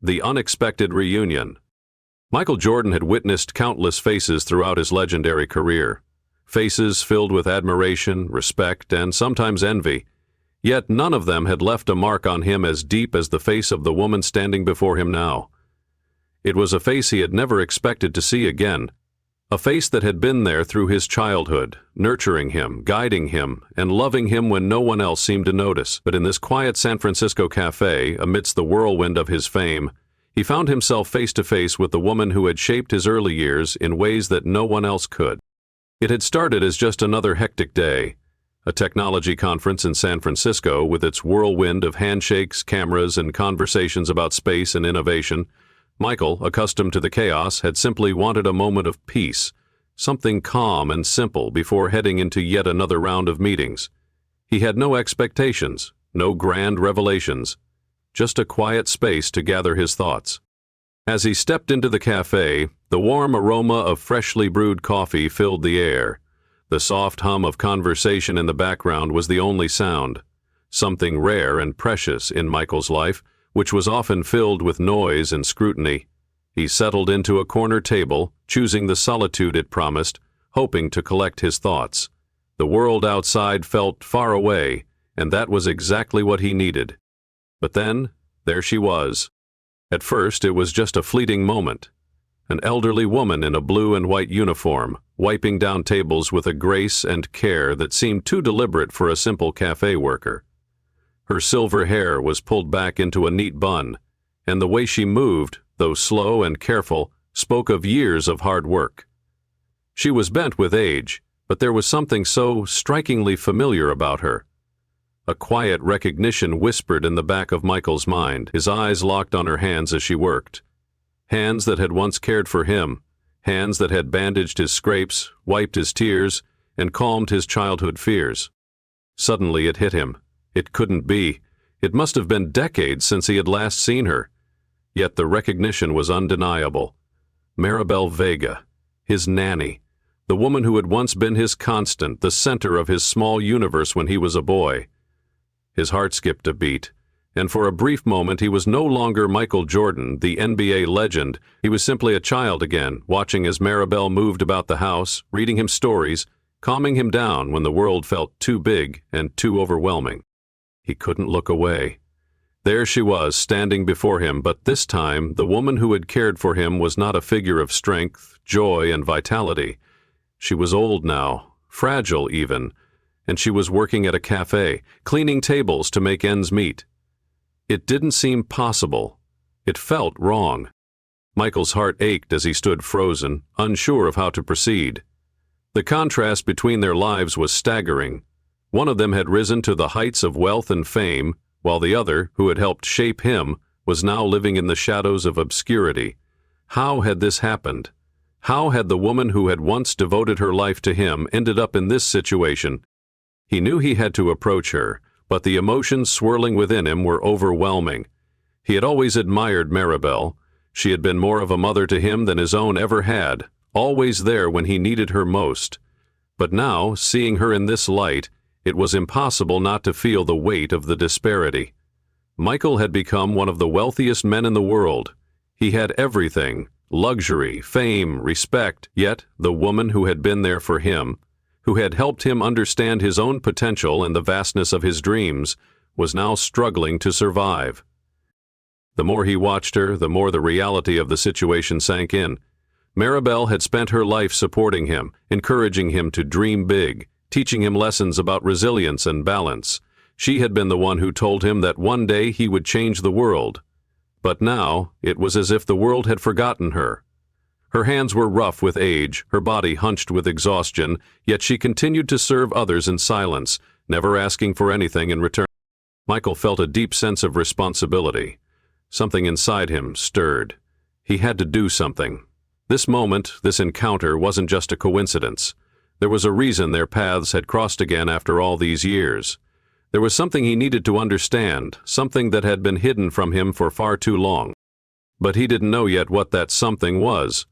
The unexpected reunion. Michael Jordan had witnessed countless faces throughout his legendary career. Faces filled with admiration, respect, and sometimes envy. Yet none of them had left a mark on him as deep as the face of the woman standing before him now. It was a face he had never expected to see again. A face that had been there through his childhood, nurturing him, guiding him, and loving him when no one else seemed to notice. But in this quiet San Francisco cafe, amidst the whirlwind of his fame, he found himself face to face with the woman who had shaped his early years in ways that no one else could. It had started as just another hectic day, a technology conference in San Francisco with its whirlwind of handshakes, cameras, and conversations about space and innovation. Michael, accustomed to the chaos, had simply wanted a moment of peace, something calm and simple before heading into yet another round of meetings. He had no expectations, no grand revelations, just a quiet space to gather his thoughts. As he stepped into the cafe, the warm aroma of freshly brewed coffee filled the air. The soft hum of conversation in the background was the only sound, something rare and precious in Michael's life, which was often filled with noise and scrutiny. He settled into a corner table, choosing the solitude it promised, hoping to collect his thoughts. The world outside felt far away, and that was exactly what he needed. But then, there she was. At first, it was just a fleeting moment. An elderly woman in a blue and white uniform, wiping down tables with a grace and care that seemed too deliberate for a simple cafe worker. Her silver hair was pulled back into a neat bun, and the way she moved, though slow and careful, spoke of years of hard work. She was bent with age, but there was something so strikingly familiar about her. A quiet recognition whispered in the back of Michael's mind. His eyes locked on her hands as she worked. Hands that had once cared for him, hands that had bandaged his scrapes, wiped his tears, and calmed his childhood fears. Suddenly it hit him. It couldn't be. It must have been decades since he had last seen her. Yet the recognition was undeniable. Maribel Vega, his nanny, the woman who had once been his constant, the center of his small universe when he was a boy. His heart skipped a beat, and for a brief moment he was no longer Michael Jordan, the NBA legend. He was simply a child again, watching as Maribel moved about the house, reading him stories, calming him down when the world felt too big and too overwhelming. He couldn't look away. There she was, standing before him, but this time the woman who had cared for him was not a figure of strength, joy, and vitality. She was old now, fragile even, and she was working at a cafe, cleaning tables to make ends meet. It didn't seem possible. It felt wrong. Michael's heart ached as he stood frozen, unsure of how to proceed. The contrast between their lives was staggering. One of them had risen to the heights of wealth and fame, while the other, who had helped shape him, was now living in the shadows of obscurity. How had this happened? How had the woman who had once devoted her life to him ended up in this situation? He knew he had to approach her, but the emotions swirling within him were overwhelming. He had always admired Maribel. She had been more of a mother to him than his own ever had, always there when he needed her most. But now, seeing her in this light, it was impossible not to feel the weight of the disparity. Michael had become one of the wealthiest men in the world. He had everything, luxury, fame, respect, yet the woman who had been there for him, who had helped him understand his own potential and the vastness of his dreams, was now struggling to survive. The more he watched her, the more the reality of the situation sank in. Maribel had spent her life supporting him, encouraging him to dream big, teaching him lessons about resilience and balance. She had been the one who told him that one day he would change the world. But now, it was as if the world had forgotten her. Her hands were rough with age, her body hunched with exhaustion, yet she continued to serve others in silence, never asking for anything in return. Michael felt a deep sense of responsibility. Something inside him stirred. He had to do something. This moment, this encounter, wasn't just a coincidence. There was a reason their paths had crossed again after all these years. There was something he needed to understand, something that had been hidden from him for far too long. But he didn't know yet what that something was.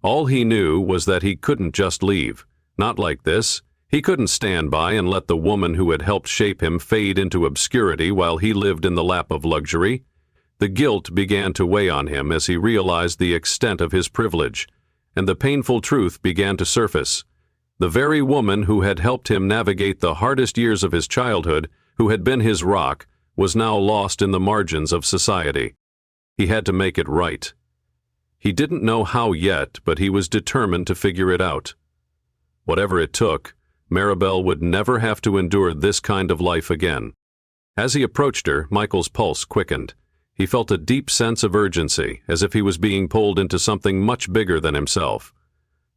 All he knew was that he couldn't just leave. Not like this. He couldn't stand by and let the woman who had helped shape him fade into obscurity while he lived in the lap of luxury. The guilt began to weigh on him as he realized the extent of his privilege, and the painful truth began to surface. The very woman who had helped him navigate the hardest years of his childhood, who had been his rock, was now lost in the margins of society. He had to make it right. He didn't know how yet, but he was determined to figure it out. Whatever it took, Maribel would never have to endure this kind of life again. As he approached her, Michael's pulse quickened. He felt a deep sense of urgency, as if he was being pulled into something much bigger than himself.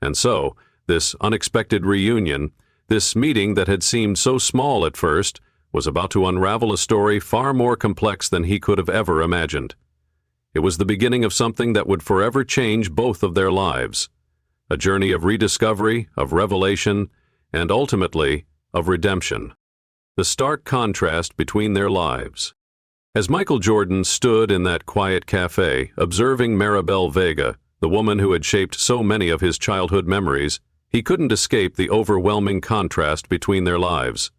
And so, this unexpected reunion, this meeting that had seemed so small at first, was about to unravel a story far more complex than he could have ever imagined. It was the beginning of something that would forever change both of their lives. A journey of rediscovery, of revelation, and ultimately, of redemption. The stark contrast between their lives. As Michael Jordan stood in that quiet café, observing Maribel Vega, the woman who had shaped so many of his childhood memories, he couldn't escape the overwhelming contrast between their lives.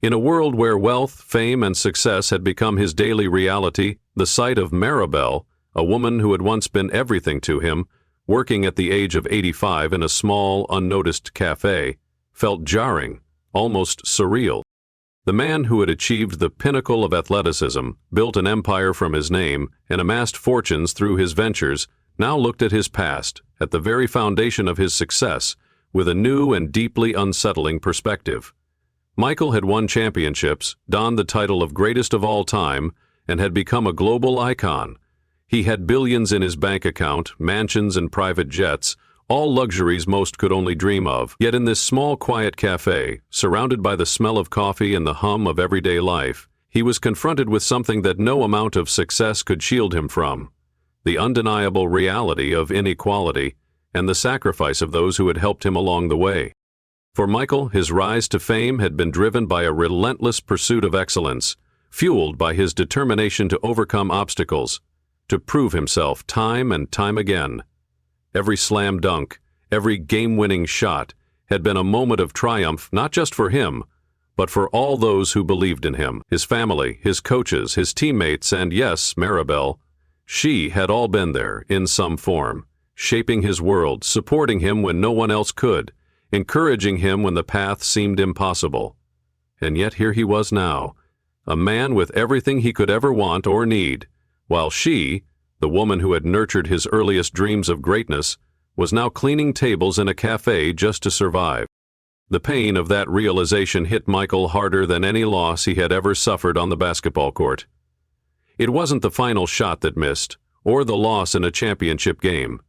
In a world where wealth, fame, and success had become his daily reality, the sight of Maribel, a woman who had once been everything to him, working at the age of 85 in a small, unnoticed café, felt jarring, almost surreal. The man who had achieved the pinnacle of athleticism, built an empire from his name, and amassed fortunes through his ventures, now looked at his past, at the very foundation of his success, with a new and deeply unsettling perspective. Michael had won championships, donned the title of greatest of all time, and had become a global icon. He had billions in his bank account, mansions and private jets, all luxuries most could only dream of. Yet in this small, quiet cafe, surrounded by the smell of coffee and the hum of everyday life, he was confronted with something that no amount of success could shield him from: the undeniable reality of inequality and the sacrifice of those who had helped him along the way. For Michael, his rise to fame had been driven by a relentless pursuit of excellence, fueled by his determination to overcome obstacles, to prove himself time and time again. Every slam dunk, every game-winning shot had been a moment of triumph not just for him, but for all those who believed in him, his family, his coaches, his teammates, and yes, Maribel. She had all been there, in some form, shaping his world, supporting him when no one else could, encouraging him when the path seemed impossible. And yet here he was now, a man with everything he could ever want or need, while she, the woman who had nurtured his earliest dreams of greatness, was now cleaning tables in a cafe just to survive. The pain of that realization hit Michael harder than any loss he had ever suffered on the basketball court. It wasn't the final shot that missed, or the loss in a championship game.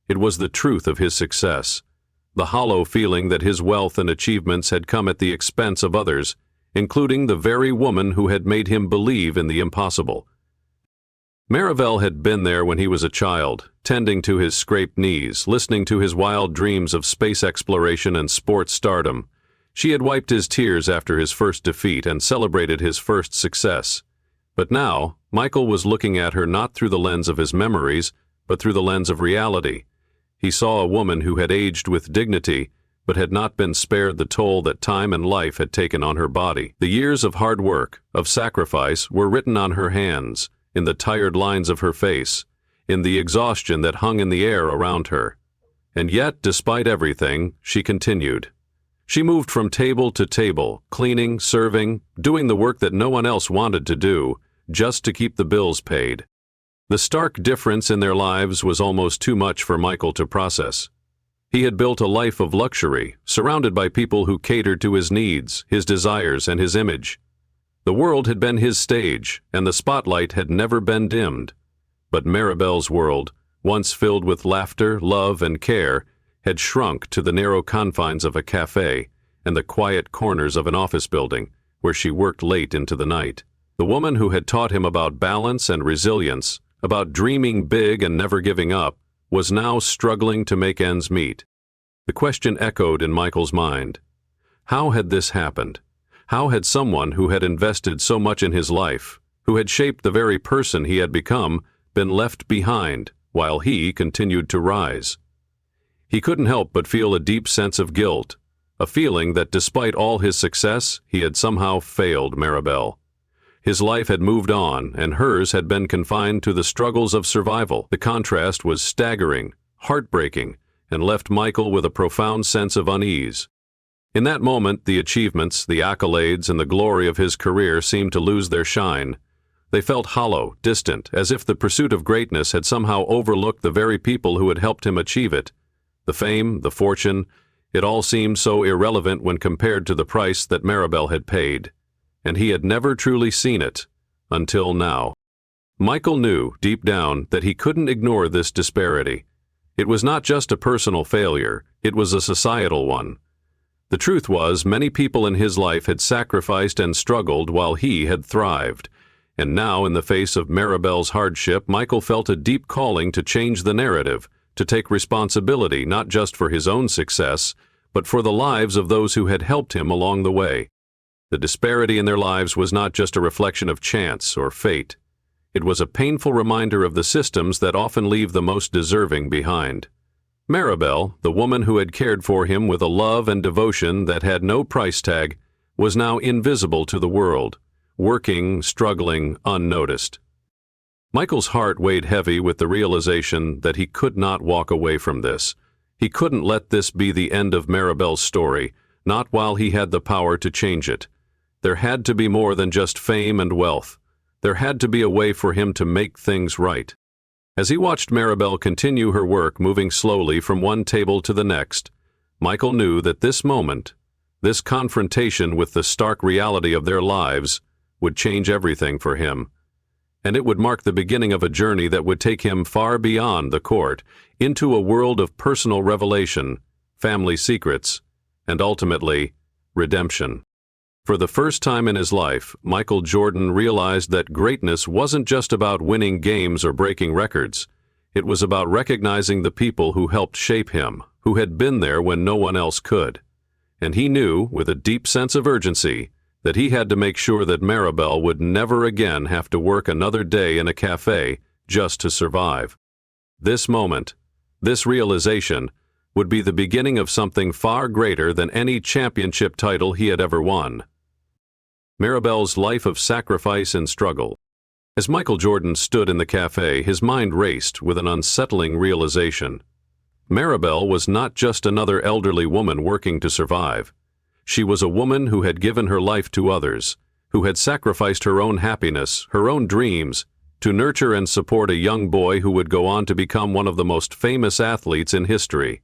It was the truth of his success, the hollow feeling that his wealth and achievements had come at the expense of others, including the very woman who had made him believe in the impossible. Maribel had been there when he was a child, tending to his scraped knees, listening to his wild dreams of space exploration and sports stardom. She had wiped his tears after his first defeat and celebrated his first success. But now, Michael was looking at her not through the lens of his memories, but through the lens of reality. He saw a woman who had aged with dignity, but had not been spared the toll that time and life had taken on her body. The years of hard work, of sacrifice, were written on her hands, in the tired lines of her face, in the exhaustion that hung in the air around her. And yet, despite everything, she continued. She moved from table to table, cleaning, serving, doing the work that no one else wanted to do, just to keep the bills paid. The stark difference in their lives was almost too much for Michael to process. He had built a life of luxury, surrounded by people who catered to his needs, his desires, and his image. The world had been his stage, and the spotlight had never been dimmed. But Maribel's world, once filled with laughter, love, and care, had shrunk to the narrow confines of a cafe and the quiet corners of an office building, where she worked late into the night. The woman who had taught him about balance and resilience, about dreaming big and never giving up, was now struggling to make ends meet. The question echoed in Michael's mind. How had this happened? How had someone who had invested so much in his life, who had shaped the very person he had become, been left behind while he continued to rise? He couldn't help but feel a deep sense of guilt, a feeling that despite all his success, he had somehow failed Maribel. His life had moved on, and hers had been confined to the struggles of survival. The contrast was staggering, heartbreaking, and left Michael with a profound sense of unease. In that moment, the achievements, the accolades, and the glory of his career seemed to lose their shine. They felt hollow, distant, as if the pursuit of greatness had somehow overlooked the very people who had helped him achieve it. The fame, the fortune, it all seemed so irrelevant when compared to the price that Maribel had paid. And he had never truly seen it, until now. Michael knew, deep down, that he couldn't ignore this disparity. It was not just a personal failure, it was a societal one. The truth was, many people in his life had sacrificed and struggled while he had thrived. And now, in the face of Maribel's hardship, Michael felt a deep calling to change the narrative, to take responsibility not just for his own success, but for the lives of those who had helped him along the way. The disparity in their lives was not just a reflection of chance or fate. It was a painful reminder of the systems that often leave the most deserving behind. Maribel, the woman who had cared for him with a love and devotion that had no price tag, was now invisible to the world, working, struggling, unnoticed. Michael's heart weighed heavy with the realization that he could not walk away from this. He couldn't let this be the end of Maribel's story, not while he had the power to change it. There had to be more than just fame and wealth. There had to be a way for him to make things right. As he watched Maribel continue her work, moving slowly from one table to the next, Michael knew that this moment, this confrontation with the stark reality of their lives, would change everything for him. And it would mark the beginning of a journey that would take him far beyond the court, into a world of personal revelation, family secrets, and ultimately, redemption. For the first time in his life, Michael Jordan realized that greatness wasn't just about winning games or breaking records. It was about recognizing the people who helped shape him, who had been there when no one else could. And he knew, with a deep sense of urgency, that he had to make sure that Maribel would never again have to work another day in a café just to survive. This moment, this realization, would be the beginning of something far greater than any championship title he had ever won. Maribel's life of sacrifice and struggle. As Michael Jordan stood in the café, his mind raced with an unsettling realization. Maribel was not just another elderly woman working to survive. She was a woman who had given her life to others, who had sacrificed her own happiness, her own dreams, to nurture and support a young boy who would go on to become one of the most famous athletes in history.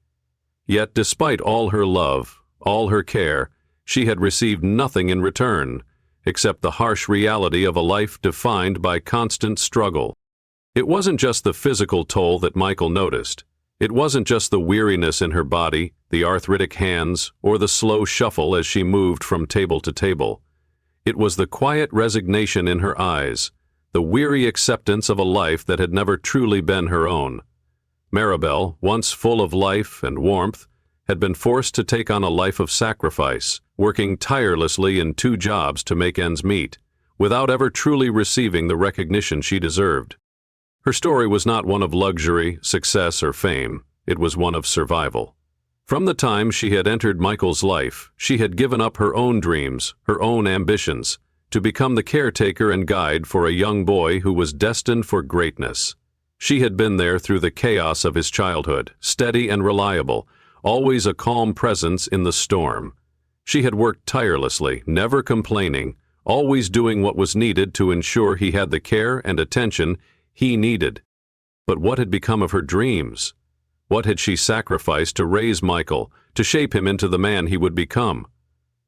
Yet despite all her love, all her care, she had received nothing in return, except the harsh reality of a life defined by constant struggle. It wasn't just the physical toll that Michael noticed. It wasn't just the weariness in her body, the arthritic hands, or the slow shuffle as she moved from table to table. It was the quiet resignation in her eyes, the weary acceptance of a life that had never truly been her own. Maribel, once full of life and warmth, had been forced to take on a life of sacrifice, working tirelessly in 2 jobs to make ends meet, without ever truly receiving the recognition she deserved. Her story was not one of luxury, success, or fame. It was one of survival. From the time she had entered Michael's life, she had given up her own dreams, her own ambitions, to become the caretaker and guide for a young boy who was destined for greatness. She had been there through the chaos of his childhood, steady and reliable, always a calm presence in the storm. She had worked tirelessly, never complaining, always doing what was needed to ensure he had the care and attention he needed. But what had become of her dreams? What had she sacrificed to raise Michael, to shape him into the man he would become?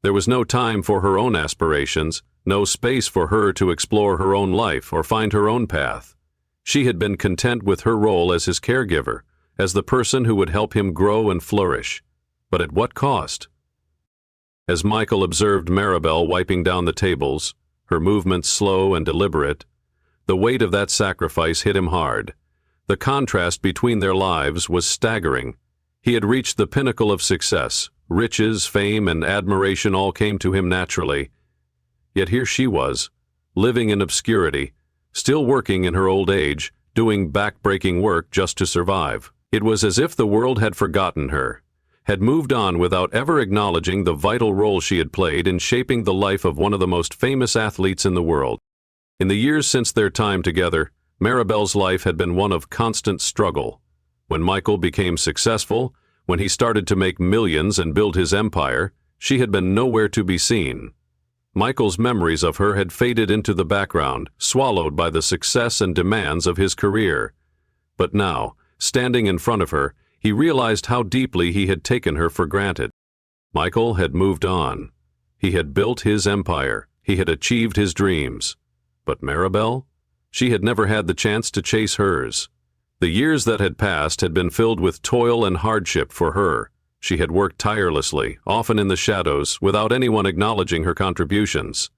There was no time for her own aspirations, no space for her to explore her own life or find her own path. She had been content with her role as his caregiver, as the person who would help him grow and flourish. But at what cost? As Michael observed Maribel wiping down the tables, her movements slow and deliberate, the weight of that sacrifice hit him hard. The contrast between their lives was staggering. He had reached the pinnacle of success. Riches, fame, and admiration all came to him naturally. Yet here she was, living in obscurity, still working in her old age, doing back-breaking work just to survive. It was as if the world had forgotten her, had moved on without ever acknowledging the vital role she had played in shaping the life of one of the most famous athletes in the world. In the years since their time together, Maribel's life had been one of constant struggle. When Michael became successful, when he started to make millions and build his empire, she had been nowhere to be seen. Michael's memories of her had faded into the background, swallowed by the success and demands of his career. But now, standing in front of her, he realized how deeply he had taken her for granted. Michael had moved on. He had built his empire. He had achieved his dreams. But Maribel? She had never had the chance to chase hers. The years that had passed had been filled with toil and hardship for her. She had worked tirelessly, often in the shadows, without anyone acknowledging her contributions.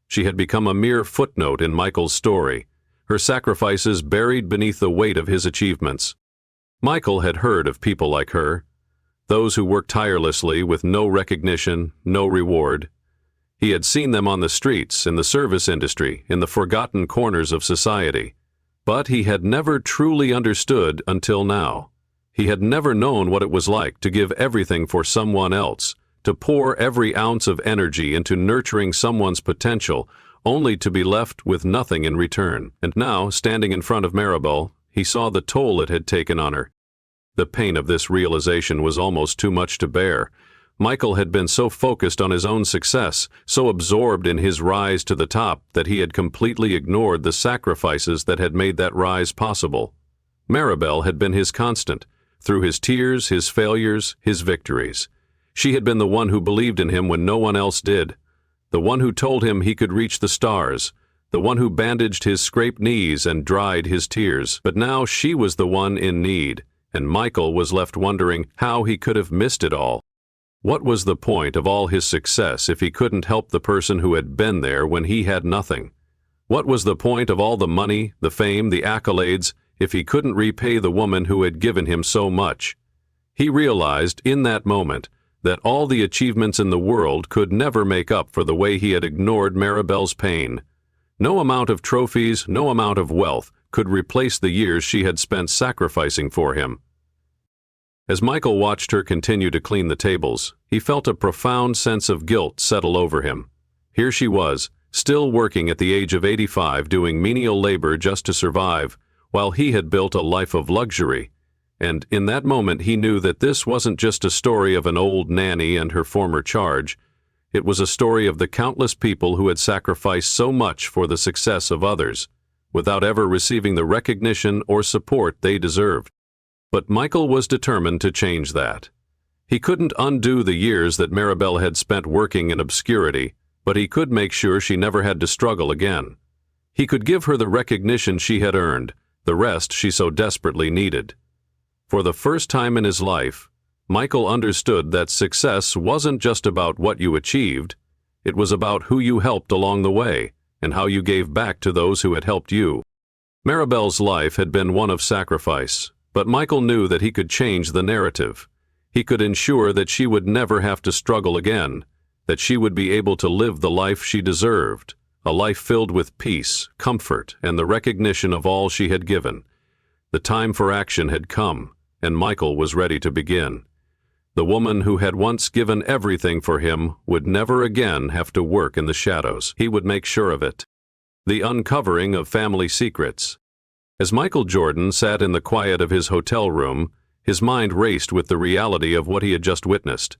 She had become a mere footnote in Michael's story, her sacrifices buried beneath the weight of his achievements. Michael had heard of people like her, those who worked tirelessly with no recognition, no reward. He had seen them on the streets, in the service industry, in the forgotten corners of society. But he had never truly understood until now. He had never known what it was like to give everything for someone else, to pour every ounce of energy into nurturing someone's potential, only to be left with nothing in return. And now, standing in front of Maribel, he saw the toll it had taken on her. The pain of this realization was almost too much to bear. Michael had been so focused on his own success, so absorbed in his rise to the top, that he had completely ignored the sacrifices that had made that rise possible. Maribel had been his constant, through his tears, his failures, his victories. She had been the one who believed in him when no one else did, the one who told him he could reach the stars, the one who bandaged his scraped knees and dried his tears. But now she was the one in need, and Michael was left wondering how he could have missed it all. What was the point of all his success if he couldn't help the person who had been there when he had nothing? What was the point of all the money, the fame, the accolades, if he couldn't repay the woman who had given him so much? He realized in that moment that all the achievements in the world could never make up for the way he had ignored Maribel's pain. No amount of trophies, no amount of wealth could replace the years she had spent sacrificing for him. As Michael watched her continue to clean the tables, he felt a profound sense of guilt settle over him. Here she was, still working at the age of 85, doing menial labor just to survive, while he had built a life of luxury. And in that moment he knew that this wasn't just a story of an old nanny and her former charge. It was a story of the countless people who had sacrificed so much for the success of others, without ever receiving the recognition or support they deserved. But Michael was determined to change that. He couldn't undo the years that Maribel had spent working in obscurity, but he could make sure she never had to struggle again. He could give her the recognition she had earned, the rest she so desperately needed. For the first time in his life, Michael understood that success wasn't just about what you achieved. It was about who you helped along the way, and how you gave back to those who had helped you. Maribel's life had been one of sacrifice, but Michael knew that he could change the narrative. He could ensure that she would never have to struggle again, that she would be able to live the life she deserved, a life filled with peace, comfort, and the recognition of all she had given. The time for action had come, and Michael was ready to begin. The woman who had once given everything for him would never again have to work in the shadows. He would make sure of it. The uncovering of family secrets. As Michael Jordan sat in the quiet of his hotel room, his mind raced with the reality of what he had just witnessed.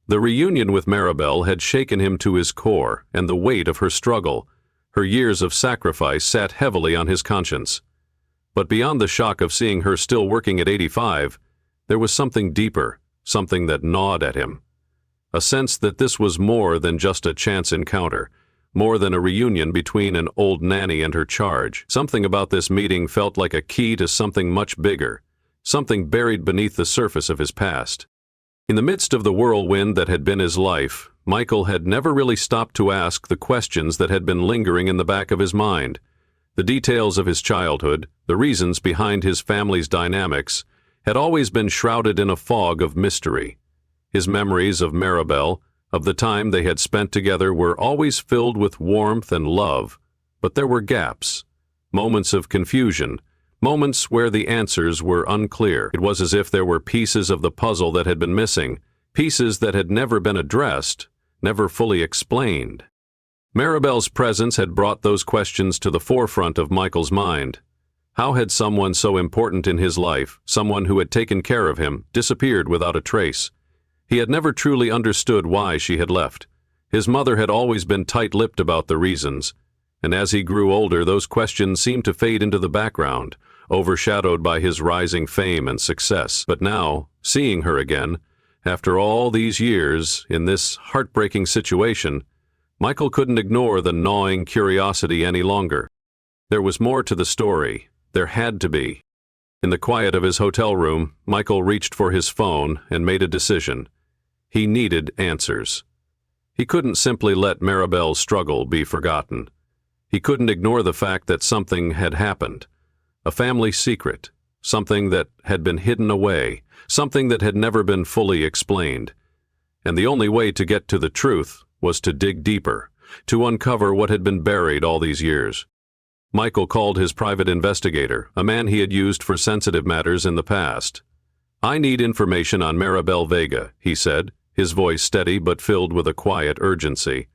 The reunion with Maribel had shaken him to his core, and the weight of her struggle, her years of sacrifice, sat heavily on his conscience. But beyond the shock of seeing her still working at 85, there was something deeper, something that gnawed at him. A sense that this was more than just a chance encounter, more than a reunion between an old nanny and her charge. Something about this meeting felt like a key to something much bigger, something buried beneath the surface of his past. In the midst of the whirlwind that had been his life, Michael had never really stopped to ask the questions that had been lingering in the back of his mind. The details of his childhood, the reasons behind his family's dynamics, had always been shrouded in a fog of mystery. His memories of Maribel, of the time they had spent together, were always filled with warmth and love, but there were gaps, moments of confusion, moments where the answers were unclear. It was as if there were pieces of the puzzle that had been missing, pieces that had never been addressed, never fully explained. Maribel's presence had brought those questions to the forefront of Michael's mind. How had someone so important in his life, someone who had taken care of him, disappeared without a trace? He had never truly understood why she had left. His mother had always been tight-lipped about the reasons, and as he grew older, those questions seemed to fade into the background, overshadowed by his rising fame and success. But now, seeing her again, after all these years, in this heartbreaking situation, Michael couldn't ignore the gnawing curiosity any longer. There was more to the story. There had to be. In the quiet of his hotel room, Michael reached for his phone and made a decision. He needed answers. He couldn't simply let Maribel's struggle be forgotten. He couldn't ignore the fact that something had happened. A family secret, something that had been hidden away, something that had never been fully explained. And the only way to get to the truth was to dig deeper, to uncover what had been buried all these years. Michael called his private investigator, a man he had used for sensitive matters in the past. "I need information on Maribel Vega," he said, his voice steady but filled with a quiet urgency.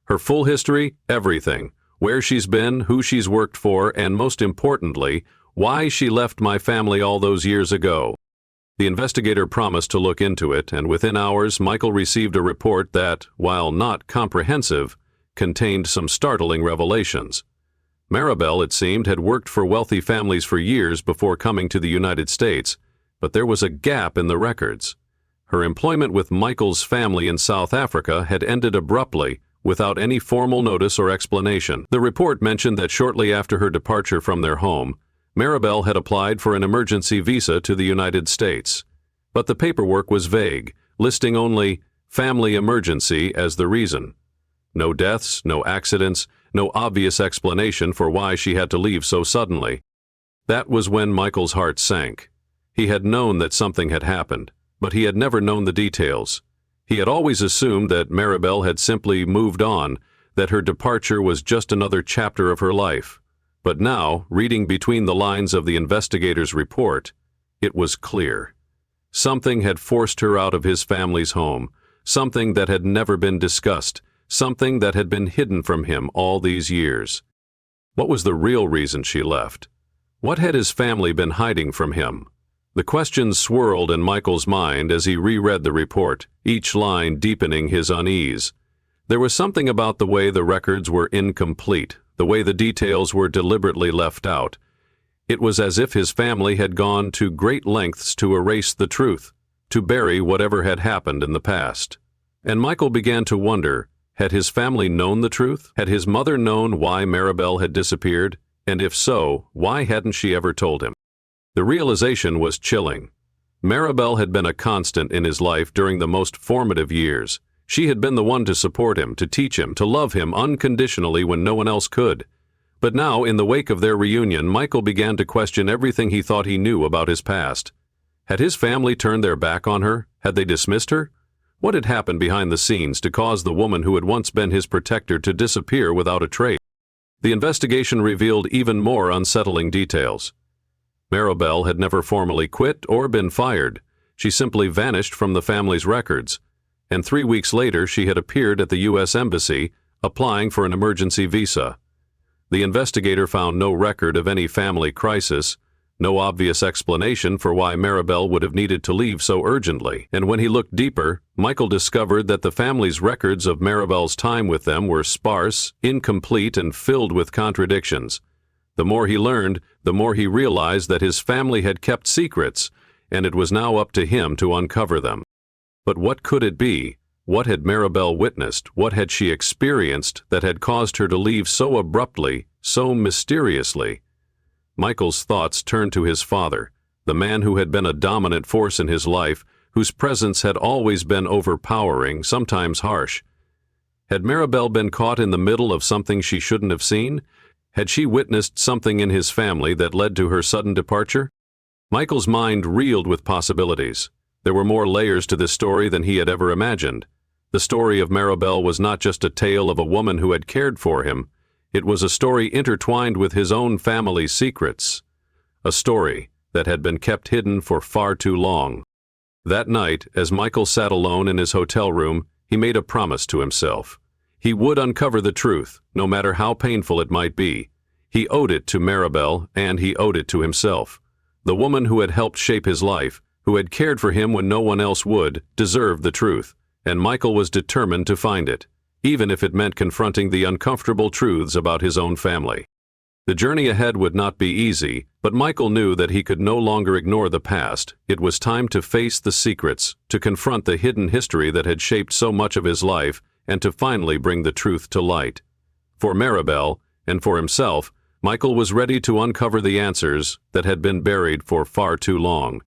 "Her full history, everything, where she's been, who she's worked for, and most importantly, why she left my family all those years ago." The investigator promised to look into it, and within hours Michael received a report that, while not comprehensive, contained some startling revelations. Maribel, it seemed, had worked for wealthy families for years before coming to the United States, but there was a gap in the records. Her employment with Michael's family in South Africa had ended abruptly, without any formal notice or explanation. The report mentioned that shortly after her departure from their home, Maribel had applied for an emergency visa to the United States. But the paperwork was vague, listing only family emergency as the reason. No deaths, no accidents, no obvious explanation for why she had to leave so suddenly. That was when Michael's heart sank. He had known that something had happened, but he had never known the details. He had always assumed that Maribel had simply moved on, that her departure was just another chapter of her life. But now, reading between the lines of the investigator's report, it was clear. Something had forced her out of his family's home, something that had never been discussed, something that had been hidden from him all these years. What was the real reason she left? What had his family been hiding from him? The questions swirled in Michael's mind as he reread the report, each line deepening his unease. There was something about the way the records were incomplete, the way the details were deliberately left out. It was as if his family had gone to great lengths to erase the truth, to bury whatever had happened in the past. And Michael began to wonder, had his family known the truth? Had his mother known why Maribel had disappeared? And if so, why hadn't she ever told him? The realization was chilling. Maribel had been a constant in his life during the most formative years. She had been the one to support him, to teach him, to love him unconditionally when no one else could. But now, in the wake of their reunion, Michael began to question everything he thought he knew about his past. Had his family turned their back on her? Had they dismissed her? What had happened behind the scenes to cause the woman who had once been his protector to disappear without a trace? The investigation revealed even more unsettling details. Maribel had never formally quit or been fired. She simply vanished from the family's records, and 3 weeks later she had appeared at the U.S. Embassy, applying for an emergency visa. The investigator found no record of any family crisis, no obvious explanation for why Maribel would have needed to leave so urgently, and when he looked deeper, Michael discovered that the family's records of Maribel's time with them were sparse, incomplete, and filled with contradictions. The more he learned, the more he realized that his family had kept secrets, and it was now up to him to uncover them. But what could it be? What had Maribel witnessed? What had she experienced that had caused her to leave so abruptly, so mysteriously? Michael's thoughts turned to his father, the man who had been a dominant force in his life, whose presence had always been overpowering, sometimes harsh. Had Maribel been caught in the middle of something she shouldn't have seen? Had she witnessed something in his family that led to her sudden departure? Michael's mind reeled with possibilities. There were more layers to this story than he had ever imagined. The story of Maribel was not just a tale of a woman who had cared for him. It was a story intertwined with his own family's secrets. A story that had been kept hidden for far too long. That night, as Michael sat alone in his hotel room, he made a promise to himself. He would uncover the truth, no matter how painful it might be. He owed it to Maribel, and he owed it to himself. The woman who had helped shape his life, who had cared for him when no one else would, deserved the truth, and Michael was determined to find it, even if it meant confronting the uncomfortable truths about his own family. The journey ahead would not be easy, but Michael knew that he could no longer ignore the past. It was time to face the secrets, to confront the hidden history that had shaped so much of his life, and to finally bring the truth to light. For Maribel, and for himself, Michael was ready to uncover the answers that had been buried for far too long.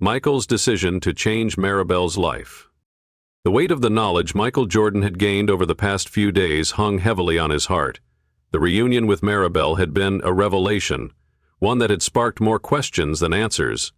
Michael's decision to change Maribel's life. The weight of the knowledge Michael Jordan had gained over the past few days hung heavily on his heart. The reunion with Maribel had been a revelation, one that had sparked more questions than answers,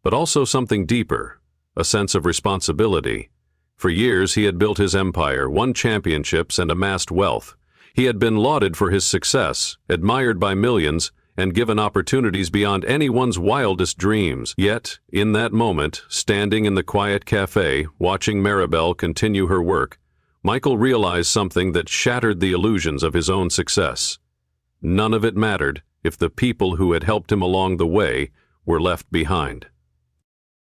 but also something deeper, a sense of responsibility. For years he had built his empire, won championships, and amassed wealth. He had been lauded for his success, admired by millions, and given opportunities beyond anyone's wildest dreams. Yet, in that moment, standing in the quiet café, watching Maribel continue her work, Michael realized something that shattered the illusions of his own success. None of it mattered if the people who had helped him along the way were left behind.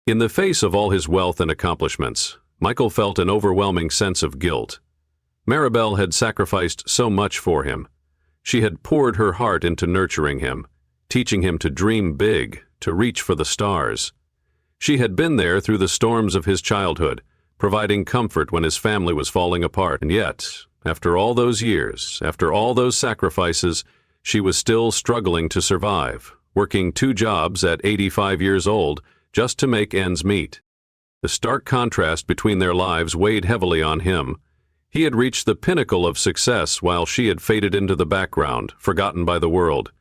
In the face of all his wealth and accomplishments, Michael felt an overwhelming sense of guilt. Maribel had sacrificed so much for him. She had poured her heart into nurturing him, teaching him to dream big, to reach for the stars. She had been there through the storms of his childhood, providing comfort when his family was falling apart. And yet, after all those years, after all those sacrifices, she was still struggling to survive, working 2 jobs at 85 years old just to make ends meet. The stark contrast between their lives weighed heavily on him. He had reached the pinnacle of success while she had faded into the background, forgotten by the world.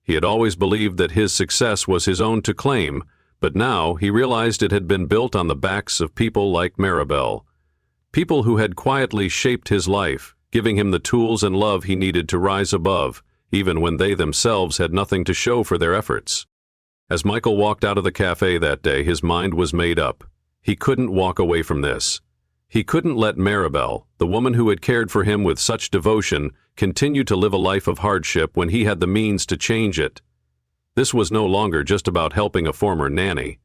He had always believed that his success was his own to claim, but now he realized it had been built on the backs of people like Maribel. People who had quietly shaped his life, giving him the tools and love he needed to rise above, even when they themselves had nothing to show for their efforts. As Michael walked out of the cafe that day, his mind was made up. He couldn't walk away from this. He couldn't let Maribel, the woman who had cared for him with such devotion, continue to live a life of hardship when he had the means to change it. This was no longer just about helping a former nanny.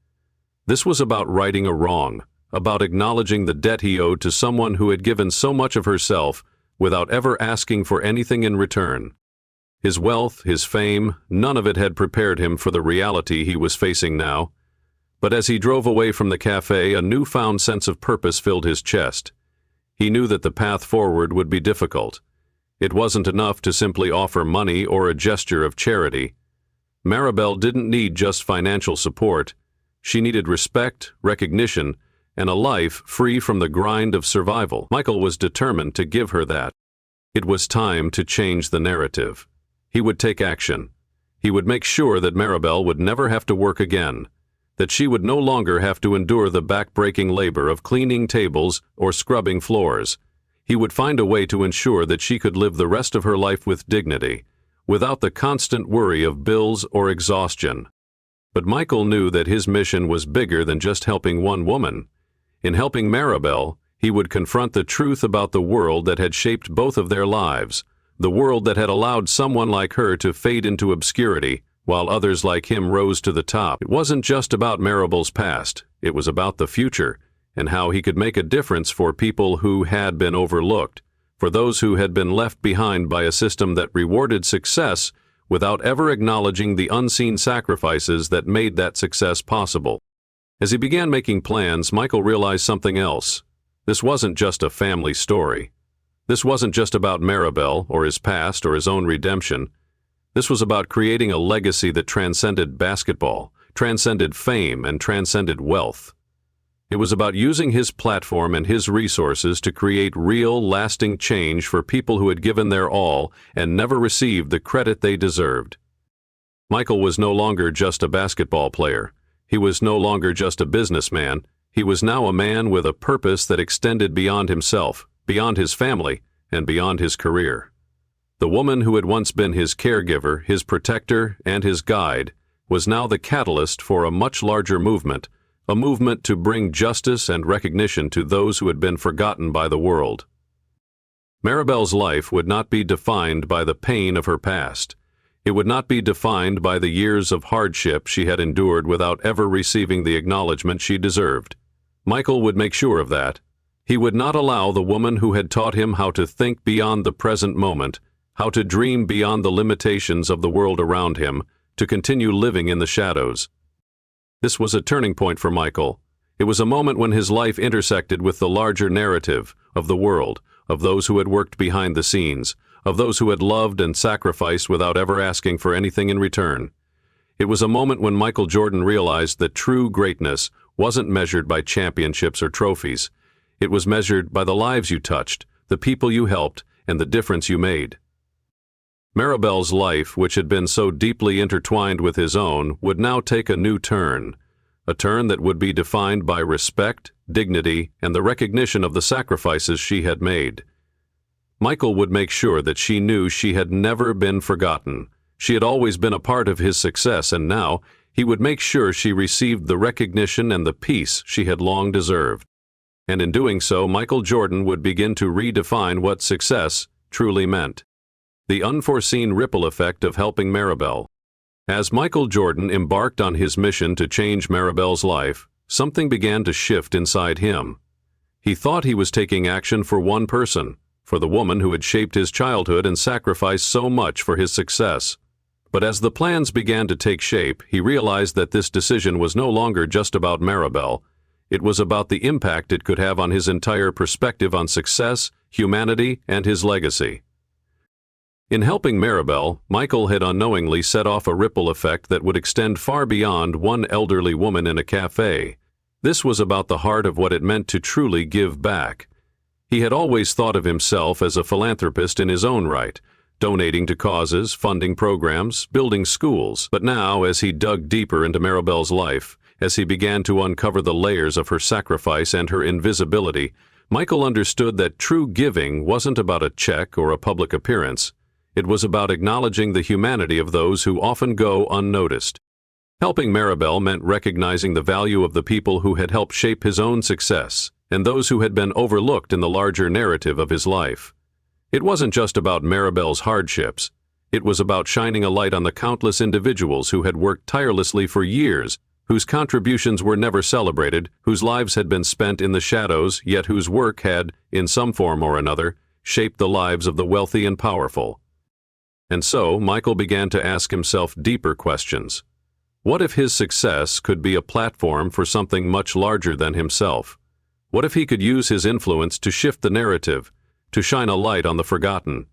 This was about righting a wrong, about acknowledging the debt he owed to someone who had given so much of herself without ever asking for anything in return. His wealth, his fame, none of it had prepared him for the reality he was facing now. But as he drove away from the cafe, a newfound sense of purpose filled his chest. He knew that the path forward would be difficult. It wasn't enough to simply offer money or a gesture of charity. Maribel didn't need just financial support. She needed respect, recognition, and a life free from the grind of survival. Michael was determined to give her that. It was time to change the narrative. He would take action. He would make sure that Maribel would never have to work again, that she would no longer have to endure the back-breaking labor of cleaning tables or scrubbing floors. He would find a way to ensure that she could live the rest of her life with dignity, without the constant worry of bills or exhaustion. But Michael knew that his mission was bigger than just helping one woman. In helping Maribel, he would confront the truth about the world that had shaped both of their lives, the world that had allowed someone like her to fade into obscurity, while others like him rose to the top. It wasn't just about Maribel's past, it was about the future, and how he could make a difference for people who had been overlooked, for those who had been left behind by a system that rewarded success without ever acknowledging the unseen sacrifices that made that success possible. As he began making plans, Michael realized something else. This wasn't just a family story. This wasn't just about Maribel or his past or his own redemption. This was about creating a legacy that transcended basketball, transcended fame, and transcended wealth. It was about using his platform and his resources to create real, lasting change for people who had given their all and never received the credit they deserved. Michael was no longer just a basketball player. He was no longer just a businessman. He was now a man with a purpose that extended beyond himself, beyond his family, and beyond his career. The woman who had once been his caregiver, his protector, and his guide was now the catalyst for a much larger movement, a movement to bring justice and recognition to those who had been forgotten by the world. Maribel's life would not be defined by the pain of her past. It would not be defined by the years of hardship she had endured without ever receiving the acknowledgement she deserved. Michael would make sure of that. He would not allow the woman who had taught him how to think beyond the present moment, how to dream beyond the limitations of the world around him, to continue living in the shadows. This was a turning point for Michael. It was a moment when his life intersected with the larger narrative of the world, of those who had worked behind the scenes, of those who had loved and sacrificed without ever asking for anything in return. It was a moment when Michael Jordan realized that true greatness wasn't measured by championships or trophies. It was measured by the lives you touched, the people you helped, and the difference you made. Maribel's life, which had been so deeply intertwined with his own, would now take a new turn, a turn that would be defined by respect, dignity, and the recognition of the sacrifices she had made. Michael would make sure that she knew she had never been forgotten. She had always been a part of his success, and now he would make sure she received the recognition and the peace she had long deserved. And in doing so, Michael Jordan would begin to redefine what success truly meant. The unforeseen ripple effect of helping Maribel. As Michael Jordan embarked on his mission to change Maribel's life, something began to shift inside him. He thought he was taking action for one person, for the woman who had shaped his childhood and sacrificed so much for his success. But as the plans began to take shape, he realized that this decision was no longer just about Maribel. It was about the impact it could have on his entire perspective on success, humanity, and his legacy. In helping Maribel, Michael had unknowingly set off a ripple effect that would extend far beyond one elderly woman in a café. This was about the heart of what it meant to truly give back. He had always thought of himself as a philanthropist in his own right, donating to causes, funding programs, building schools. But now, as he dug deeper into Maribel's life, as he began to uncover the layers of her sacrifice and her invisibility, Michael understood that true giving wasn't about a check or a public appearance. It was about acknowledging the humanity of those who often go unnoticed. Helping Maribel meant recognizing the value of the people who had helped shape his own success, and those who had been overlooked in the larger narrative of his life. It wasn't just about Maribel's hardships. It was about shining a light on the countless individuals who had worked tirelessly for years, whose contributions were never celebrated, whose lives had been spent in the shadows, yet whose work had, in some form or another, shaped the lives of the wealthy and powerful. And so, Michael began to ask himself deeper questions. What if his success could be a platform for something much larger than himself? What if he could use his influence to shift the narrative, to shine a light on the forgotten?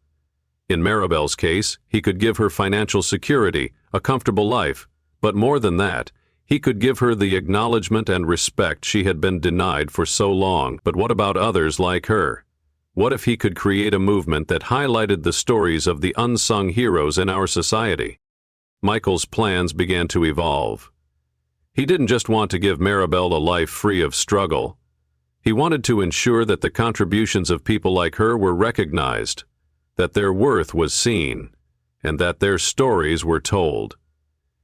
In Maribel's case, he could give her financial security, a comfortable life, but more than that, he could give her the acknowledgement and respect she had been denied for so long. But what about others like her? What if he could create a movement that highlighted the stories of the unsung heroes in our society? Michael's plans began to evolve. He didn't just want to give Maribel a life free of struggle. He wanted to ensure that the contributions of people like her were recognized, that their worth was seen, and that their stories were told.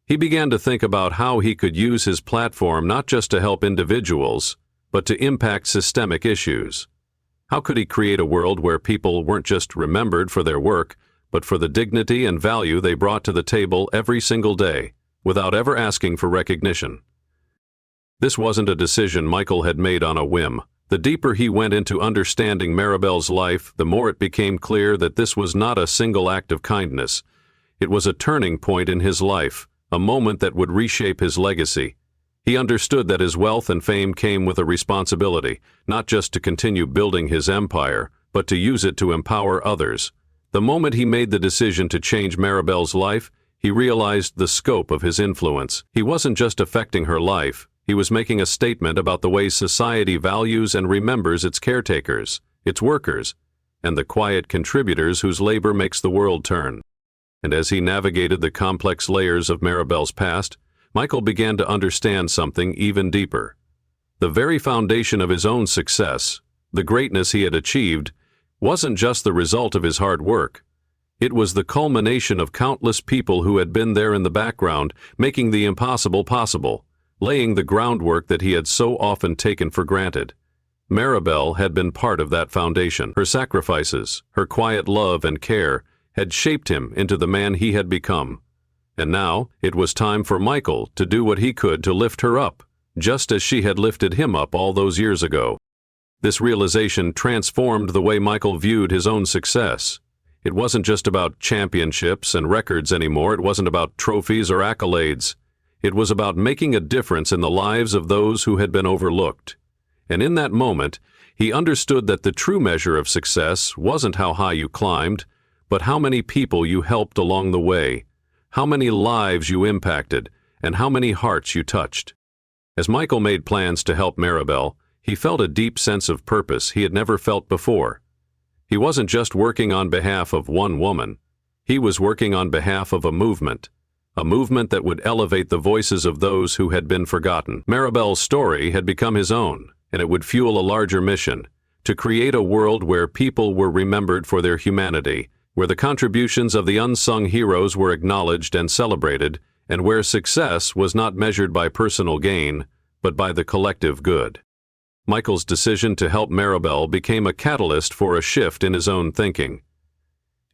He began to think about how he could use his platform not just to help individuals, but to impact systemic issues. How could he create a world where people weren't just remembered for their work, but for the dignity and value they brought to the table every single day, without ever asking for recognition? This wasn't a decision Michael had made on a whim. The deeper he went into understanding Maribel's life, the more it became clear that this was not a single act of kindness. It was a turning point in his life, a moment that would reshape his legacy. He understood that his wealth and fame came with a responsibility, not just to continue building his empire, but to use it to empower others. The moment he made the decision to change Maribel's life, he realized the scope of his influence. He wasn't just affecting her life, he was making a statement about the way society values and remembers its caretakers, its workers, and the quiet contributors whose labor makes the world turn. And as he navigated the complex layers of Maribel's past, Michael began to understand something even deeper. The very foundation of his own success, the greatness he had achieved, wasn't just the result of his hard work. It was the culmination of countless people who had been there in the background, making the impossible possible, laying the groundwork that he had so often taken for granted. Maribel had been part of that foundation. Her sacrifices, her quiet love and care had shaped him into the man he had become. And now it was time for Michael to do what he could to lift her up, just as she had lifted him up all those years ago. This realization transformed the way Michael viewed his own success. It wasn't just about championships and records anymore. It wasn't about trophies or accolades. It was about making a difference in the lives of those who had been overlooked. And in that moment, he understood that the true measure of success wasn't how high you climbed, but how many people you helped along the way, how many lives you impacted, and how many hearts you touched. As Michael made plans to help Maribel, he felt a deep sense of purpose he had never felt before. He wasn't just working on behalf of one woman. He was working on behalf of a movement that would elevate the voices of those who had been forgotten. Maribel's story had become his own, and it would fuel a larger mission, to create a world where people were remembered for their humanity, where the contributions of the unsung heroes were acknowledged and celebrated, and where success was not measured by personal gain, but by the collective good. Michael's decision to help Maribel became a catalyst for a shift in his own thinking.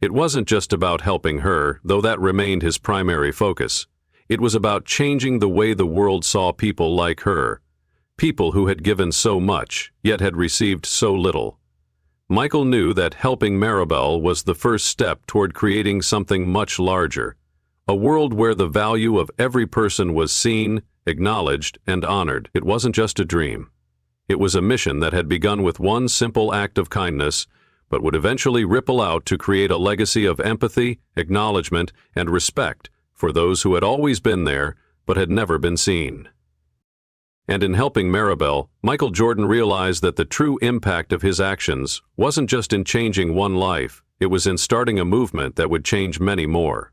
It wasn't just about helping her, though that remained his primary focus. It was about changing the way the world saw people like her, people who had given so much, yet had received so little. Michael knew that helping Maribel was the first step toward creating something much larger, a world where the value of every person was seen, acknowledged, and honored. It wasn't just a dream. It was a mission that had begun with one simple act of kindness, but would eventually ripple out to create a legacy of empathy, acknowledgement, and respect for those who had always been there but had never been seen. And in helping Maribel, Michael Jordan realized that the true impact of his actions wasn't just in changing one life, it was in starting a movement that would change many more.